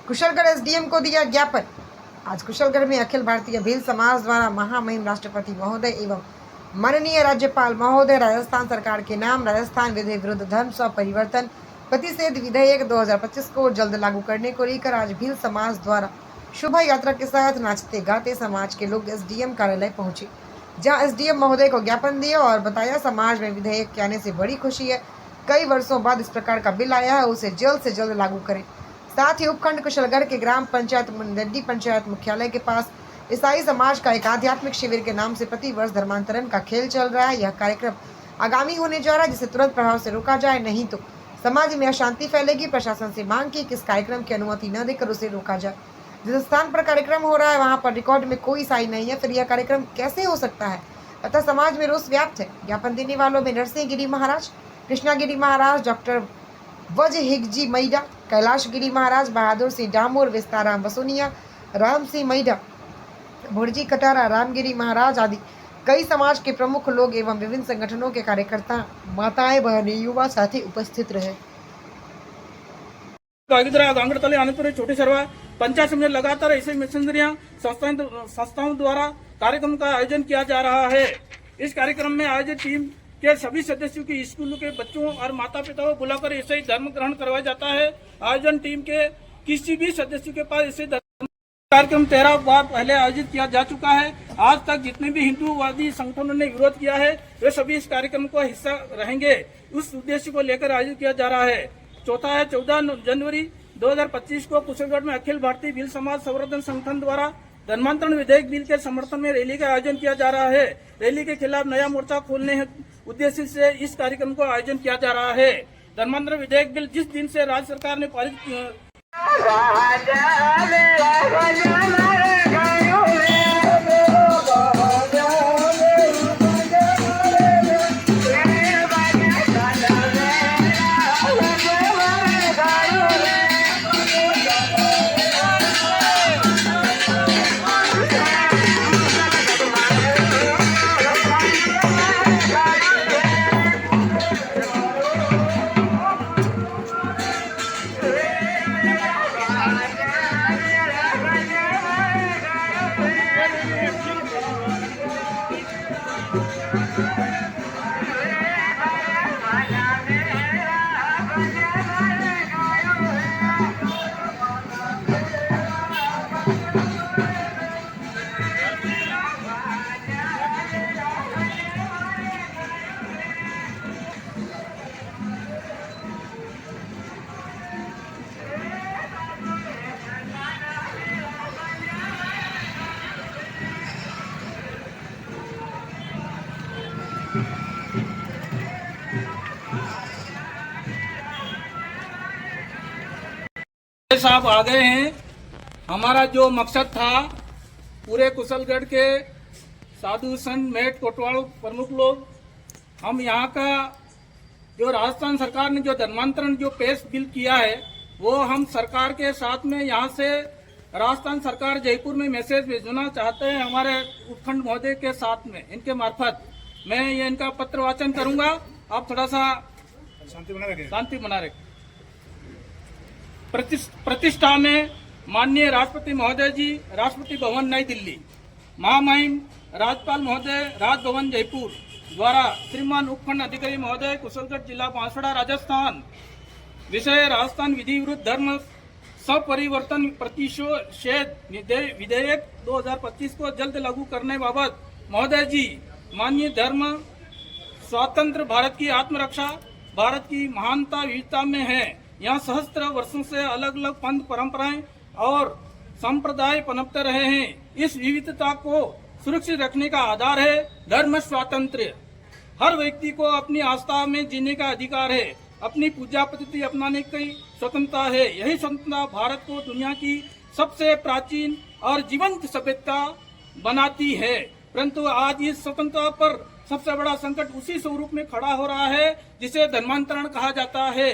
Kushalgarh SDM को दिया ज्ञापन। आज कुशलगढ़ में अखिल भारतीय भील समाज द्वारा महामहिम राष्ट्रपति महोदय एवं माननीय राज्यपाल महोदय राजस्थान सरकार के नाम राजस्थान विधि विरुद्ध धर्म स्व परिवर्तन प्रतिषेध विधेयक 2025 को जल्द लागू करने को लेकर आज भील समाज द्वारा शोभा यात्रा के साथ नाचते गाते समाज के लोग एसडीएम कार्यालय पहुंचे, जहां एसडीएम महोदय को ज्ञापन दिया और बताया समाज में विधेयक के आने से बड़ी खुशी है। कई वर्षों बाद इस प्रकार का बिल आया है, उसे जल्द से जल्द लागू करें। साथ ही उपखंड कुशलगढ़ के ग्राम पंचायत मंडली पंचायत मुख्यालय के पास ईसाई समाज का एक आध्यात्मिक शिविर के नाम से प्रतिवर्ष धर्मांतरण का खेल चल रहा है। यह कार्यक्रम आगामी होने जा रहा है, जिसे तुरंत प्रभाव से रोका जाए, नहीं तो समाज में अशांति फैलेगी। प्रशासन से मांग की कि इस कार्यक्रम की अनुमति न देकर उसे रोका जाए। जिस स्थान पर कार्यक्रम हो रहा है वहां पर रिकॉर्ड में कोई ईसाई नहीं है, फिर यह कार्यक्रम कैसे हो सकता है? अतः समाज में रोष व्याप्त है। ज्ञापन देने वालों में नरसिंह गिरी महाराज, कृष्णा गिरी महाराज, डॉक्टर वज हिगजी मैडा, कैलाश गिरी महाराज, बहादुर सिंह डामोर, विस्ताराम वसुनिया, राम सिंह मैडा, भुर्जी कटारा, रामगिरी महाराज आदि कई समाज के प्रमुख लोग एवं विभिन्न संगठनों के कार्यकर्ता, माताएं, बहनें, युवा साथी उपस्थित रहे। गांगड़तले आनंदपुर छोटी सरवा पंचायत में लगातार ऐसे मिशनरियां संस्थाओं द्वारा कार्यक्रम का आयोजन किया जा रहा है। इस कार्यक्रम में आयोजित टीम के सभी सदस्यों की स्कूलों के बच्चों और माता पिता को बुलाकर ऐसे ही धर्म ग्रहण करवाया जाता है। आयोजन टीम के किसी भी सदस्य के पास ऐसे कार्यक्रम 13 बार पहले आयोजित किया जा चुका है। आज तक जितने भी हिंदूवादी संगठनों ने विरोध किया है वे सभी इस कार्यक्रम को हिस्सा रहेंगे। उस उद्देश्य को लेकर आयोजित किया जा रहा है। चौथा है 14 जनवरी 2025 को कुशलगढ़ में अखिल भारतीय भील समाज संवर्धन संगठन द्वारा धर्मांतरण विधेयक बिल के समर्थन में रैली का आयोजन किया जा रहा है। रैली के खिलाफ नया मोर्चा खोलने उद्देश्य से इस कार्यक्रम को आयोजन किया जा रहा है। धर्मांतरण विधेयक बिल जिस दिन से राज्य सरकार ने पारित साहब आ गए हैं। हमारा जो मकसद था, पूरे कुशलगढ़ के साधु संत मेट कोटवाल प्रमुख लोग, हम यहाँ का जो राजस्थान सरकार ने जो धर्मांतरण जो पेश बिल किया है वो हम सरकार के साथ में यहाँ से राजस्थान सरकार जयपुर में मैसेज भेजना चाहते हैं हमारे उपखंड महोदय के साथ में। इनके मार्फत मैं ये इनका पत्र वाचन करूंगा। आप थोड़ा सा शांति बना रखें। प्रतिष्ठा में माननीय राष्ट्रपति महोदय जी, राष्ट्रपति भवन नई दिल्ली, महामहिम राज्यपाल महोदय राजभवन जयपुर द्वारा श्रीमान उपखंड अधिकारी महोदय कुशलगढ़ जिला बांसवाड़ा राजस्थान, विषय राजस्थान विधि विरुद्ध धर्म स्वपरिवर्तन प्रतिषेध विधेयक 2025 को जल्द लागू करने बाबत महोदय जी, माननीय धर्म स्वतंत्र भारत की आत्मरक्षा, भारत की महानता विविधता में है। यहाँ सहस्त्र वर्षों से अलग अलग पंथ परंपराएं और संप्रदाय पनपते रहे हैं। इस विविधता को सुरक्षित रखने का आधार है धर्म स्वातंत्र्य। हर व्यक्ति को अपनी आस्था में जीने का अधिकार है, अपनी पूजा पद्धति अपनाने की स्वतंत्रता है। यही स्वतंत्रता भारत को दुनिया की सबसे प्राचीन और जीवंत सभ्यता बनाती है। परंतु आज इस स्वतंत्रता पर सबसे बड़ा संकट उसी स्वरूप में खड़ा हो रहा है जिसे धर्मांतरण कहा जाता है।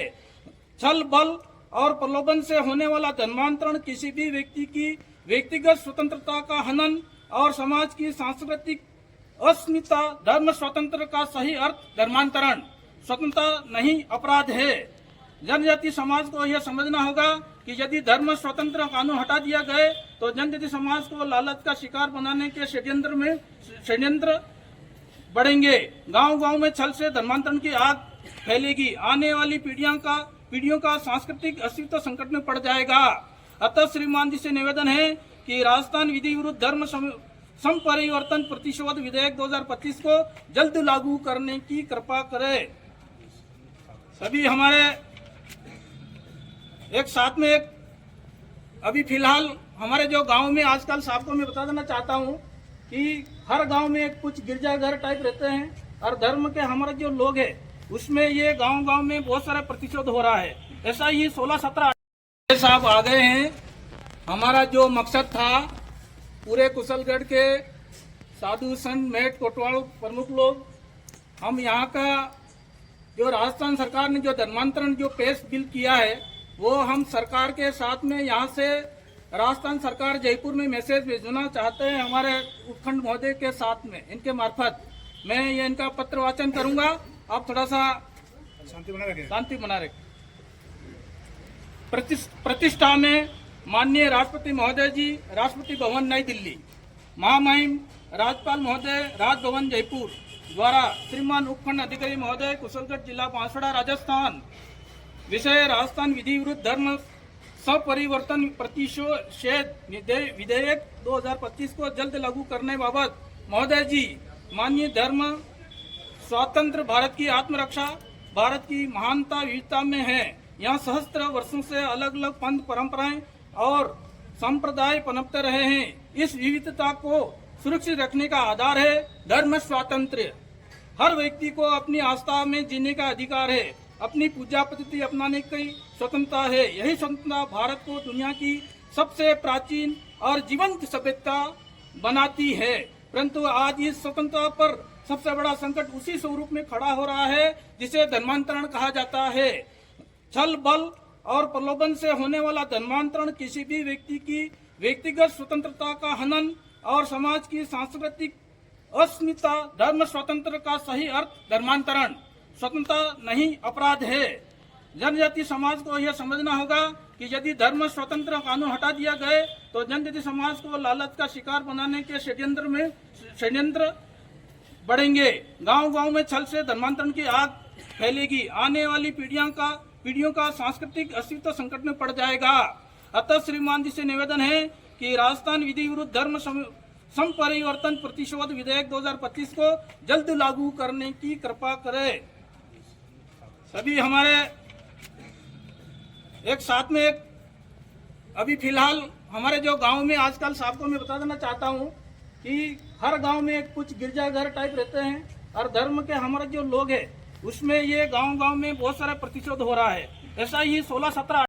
छल बल और प्रलोभन से होने वाला धर्मांतरण किसी भी व्यक्ति की व्यक्तिगत स्वतंत्रता का हनन और समाज की सांस्कृतिक अस्मिता। धर्म स्वतंत्र का सही अर्थ धर्मांतरण स्वतंत्रता नहीं अपराध है। जनजाति समाज को यह समझना होगा कि यदि धर्म स्वतंत्र कानून हटा दिया गए तो जनजाति समाज को लालच का शिकार बनाने के षड्यंत्र बढ़ेंगे। गांव-गांव में छल से धर्मांतरण की आग फैलेगी। आने वाली पीढ़ियों का सांस्कृतिक अस्तित्व संकट में पड़ जाएगा। अतः श्रीमान जी से निवेदन है कि राजस्थान विधि विरुद्ध धर्म संपरिवर्तन प्रतिशोध विधेयक 2025 को जल्द लागू करने की कृपा करें। सभी हमारे एक साथ में अभी फिलहाल हमारे जो गांव में आजकल आपको मैं बता देना चाहता हूं कि हर गांव में कुछ गिरजाघर टाइप रहते हैं और धर्म के हमारे जो लोग हैं उसमें ये गांव-गांव में बहुत सारा प्रतिशोध हो रहा है। ऐसा ही 16-17 साहब आ गए हैं। हमारा जो मकसद था पूरे कुशलगढ़ के साधु संत मेट कोटवाल प्रमुख लोग, हम यहाँ का जो राजस्थान सरकार ने जो धर्मांतरण जो पेश बिल किया है वो हम सरकार के साथ में यहाँ से राजस्थान सरकार जयपुर में मैसेज भेजना चाहते हैं हमारे उपखंड महोदय के साथ में। इनके मार्फत मैं ये इनका पत्र वाचन करूंगा, आप थोड़ा सा शांति बना रखें। प्रतिष्ठा में माननीय राष्ट्रपति महोदय जी, राष्ट्रपति भवन नई दिल्ली, महामहिम राज्यपाल महोदय राजभवन जयपुर द्वारा श्रीमान उपखंड अधिकारी महोदय कुशलगढ़ जिला बांसवाड़ा राजस्थान, विषय राजस्थान विधि विरुद्ध धर्म संपरिवर्तन प्रतिशोध विधेयक 2025 को जल्द लागू करने बाबत महोदय जी, माननीय धर्म स्वतंत्र भारत की आत्मरक्षा, भारत की महानता विविधता में है। यहाँ सहस्त्र वर्षों से अलग अलग पंथ परंपराएं और संप्रदाय पनपते रहे हैं। इस विविधता को सुरक्षित रखने का आधार है धर्म स्वातंत्र्य। हर व्यक्ति को अपनी आस्था में जीने का अधिकार है, अपनी पूजा पद्धति अपनाने की स्वतंत्रता है। यही स्वतंत्रता भारत को दुनिया की सबसे प्राचीन और जीवंत सभ्यता बनाती है। परंतु आज इस स्वतंत्रता पर सबसे बड़ा संकट उसी स्वरूप में खड़ा हो रहा है जिसे धर्मांतरण कहा जाता है। छल बल और प्रलोभन से होने वाला धर्मांतरण किसी भी व्यक्ति की व्यक्तिगत स्वतंत्रता का हनन और समाज की सांस्कृतिक अस्मिता। धर्म स्वतंत्र का सही अर्थ धर्मांतरण स्वतंत्रता नहीं, अपराध है। जनजाति समाज को यह समझना होगा कि यदि धर्म स्वतंत्र कानून हटा दिया गए तो जनजाति समाज को लालच का शिकार बनाने के षड्यंत्र बढ़ेंगे। गांव-गांव में छल से धर्मांतरण की आग फैलेगी। आने वाली पीढ़ियों का सांस्कृतिक अस्तित्व संकट में पड़ जाएगा। अतः श्रीमान जी से निवेदन है कि राजस्थान विधि विरुद्ध धर्म संपरिवर्तन प्रतिशोध विधेयक 2025 को जल्द लागू करने की कृपा करें। सभी हमारे एक साथ में अभी फिलहाल हमारे जो गांव में आजकल आपको मैं बता देना चाहता हूं कि हर गांव में कुछ गिरजाघर टाइप रहते हैं और धर्म के हमारे जो लोग हैं उसमें ये गांव-गांव में बहुत सारा प्रतिशोध हो रहा है। ऐसा ही 16-17